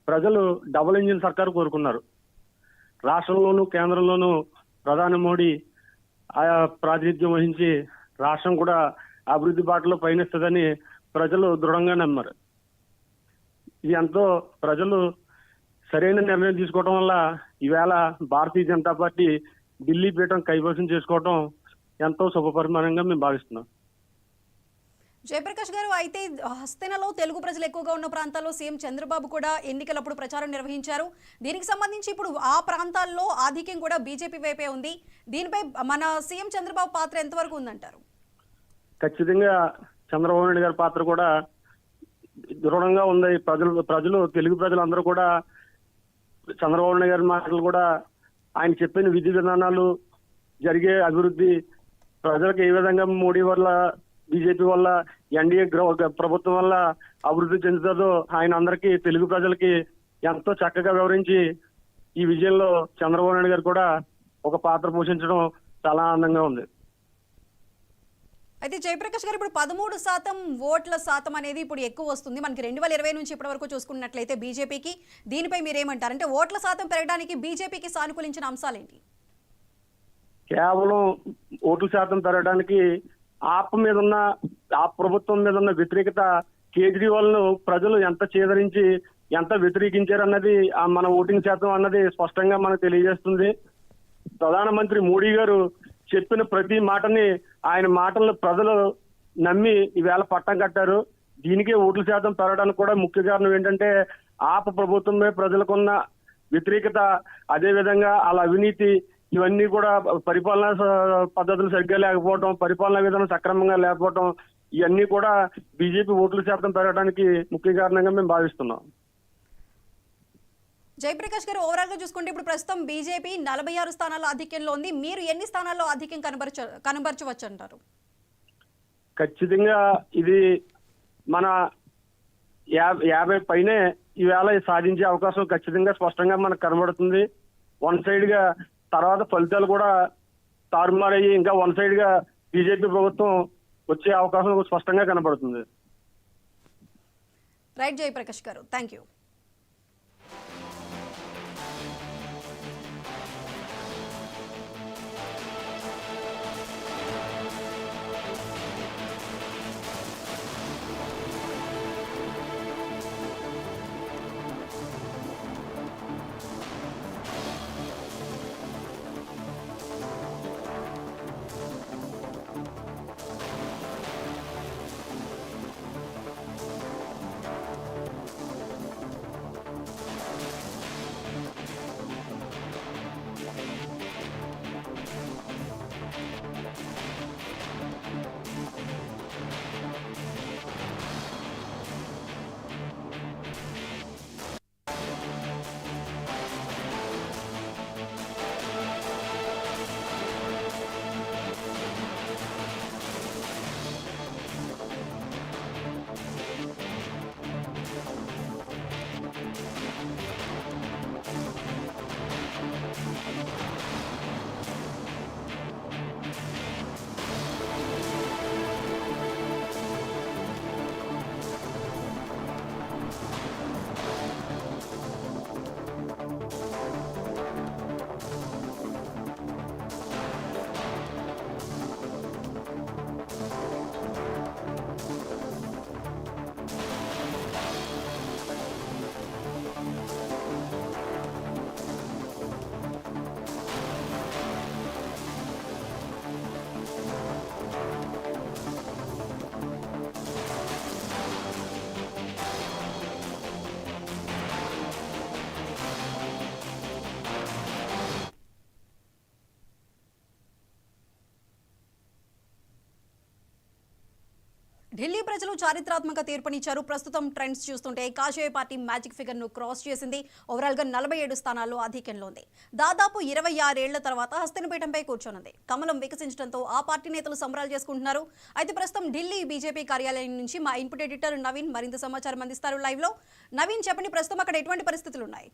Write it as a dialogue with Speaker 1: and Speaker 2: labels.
Speaker 1: ప్రజలు double engine సర్కారు కోరుకున్నారు. రాష్ట్రంలోనూ కేంద్రంలోనూ ప్రధాని మోడీ ఆయా ప్రాతినిధ్యం వహించి రాష్ట్రం కూడా అభివృద్ధి బాటలో పయనిస్తుందని ప్రజలు దృఢంగా నమ్మారు. ఇది ఎంతో ప్రజలు సరైన నిర్ణయం తీసుకోవడం వల్ల ఈవేళ భారతీయ జనతా పార్టీ ఢిల్లీ పీఠం కైవసం చేసుకోవడం ఎంతో శుభపరిమాణంగా మేము భావిస్తున్నాం.
Speaker 2: జయప్రకాష్ గారు, అయితే హస్తెనలో తెలుగు ప్రజలు ఎక్కువగా ఉన్న ప్రాంతాల్లో సీఎం చంద్రబాబు కూడా ఎన్నికలప్పుడు ప్రచారం నిర్వహించారు. దీనికి సంబంధించి ఇప్పుడు ఆ ప్రాంతాల్లో ఆధిక్యం కూడా బీజేపీ వైపే ఉంది. దీనిపై మన సీఎం చంద్రబాబు పాత్ర ఎంతవరకు ఉందంటారు?
Speaker 1: ఖచ్చితంగా చంద్రబాబు నాయుడు గారి పాత్ర కూడా దృఢంగా ఉంది. ప్రజలు తెలుగు ప్రజలందరూ కూడా చంద్రబాబు నాయుడు గారి మాటలు కూడా, ఆయన చెప్పిన విధి విధానాలు, జరిగే అభివృద్ధి, ప్రజలకు ఏ విధంగా మోడీ వల్ల, బీజేపీ వల్ల, ఎన్డీఏ ప్రభుత్వం వల్ల అభివృద్ధి చెందుతుందో ఆయన అందరికీ, తెలుగు ప్రజలకి ఎంతో చక్కగా వివరించి ఈ విజయంలో చంద్రబాబు నాయుడు గారు కూడా ఒక పాత్ర పోషించడం చాలా ఆనందంగా ఉంది.
Speaker 2: అయితే జయప్రకాష్ గారు, ఇప్పుడు 13% ఓట్ల శాతం అనేది ఇప్పుడు ఎక్కువ వస్తుంది మనకి 2020 నుంచి ఇప్పటి వరకు చూసుకున్నట్లయితే బీజేపీకి. దీనిపై మీరేమంటారు? అంటే ఓట్ల శాతం పెరగడానికి బీజేపీకి సానుకూలించిన అంశాలేంటి?
Speaker 1: కేవలం ఓట్ల శాతం పెరగడానికి ఆ ప్రభుత్వం మీద ఉన్న వ్యతిరేకత, కేజ్రీవాల్ ను ప్రజలు ఎంత చేదరించి ఎంత వ్యతిరేకించారన్నది మన ఓటింగ్ శాతం అన్నది స్పష్టంగా మనకు తెలియజేస్తుంది. ప్రధానమంత్రి మోడీ గారు చెప్పిన ప్రతి మాటని, ఆయన మాటలను ప్రజలు నమ్మి ఈవేళ పట్టం కట్టారు. దీనికే ఓట్ల శాతం పెరగడానికి కూడా ముఖ్య కారణం ఏంటంటే ప్రభుత్వమే ప్రజలకున్న వ్యతిరేకత, అదేవిధంగా వాళ్ళ అవినీతి, ఇవన్నీ కూడా పరిపాలనా పద్ధతులు సరిగ్గా లేకపోవడం, పరిపాలనా విధానం సక్రమంగా లేకపోవడం, ఇవన్నీ కూడా బీజేపీ ఓట్ల శాతం పెరగడానికి ముఖ్య కారణంగా మేము భావిస్తున్నాం.
Speaker 2: జయప్రకాష్ గారు, ఓవరాల్ గా చూసుకుంటే ఇప్పుడు ప్రస్తుతం బీజేపీ 46 స్థానాల్లో ఆధిక్యంలో ఉంది. మీరు ఎన్ని స్థానాల్లో ఆధిక్యం కనబరచవచ్చు అంటారు?
Speaker 1: ఖచ్చితంగా ఇది మన 50 పైనే ఈవేళ సాధించే అవకాశం ఖచ్చితంగా స్పష్టంగా మనకు కనబడుతుంది. వన్ సైడ్ గా తర్వాత ఫలితాలు కూడా తారుమారయ్యి ఇంకా వన్ సైడ్ గా బీజేపీ ప్రభుత్వం వచ్చే అవకాశం స్పష్టంగా కనబడుతుంది.
Speaker 2: రైట్ జయప్రకాష్ గారు, థ్యాంక్ యూ. ఢిల్లీ ప్రజలు చారిత్రాత్మక తీర్పునిచ్చారు. ప్రస్తుతం ట్రెండ్స్ చూస్తుంటే కాషాయ పార్టీ మ్యాజిక్ ఫిగర్ ను క్రాస్ చేసింది. ఓవరాల్ గా 47 స్థానాల్లో ఆధిక్యంలో ఉంది. దాదాపు 26 ఏళ్ల తర్వాత హస్తనపీఠంపై కూర్చోనుంది. కమలం వికసించడంతో ఆ పార్టీ నేతలు సంబరాలు చేసుకుంటున్నారు. అయితే ప్రస్తుతం ఢిల్లీ బీజేపీ కార్యాలయం నుంచి మా ఇన్పుట్ ఎడిటర్ నవీన్ మరింత సమాచారం అందిస్తారు లైవ్ లో. నవీన్, చెప్పండి, ప్రస్తుతం అక్కడ ఎటువంటి పరిస్థితులు ఉన్నాయి?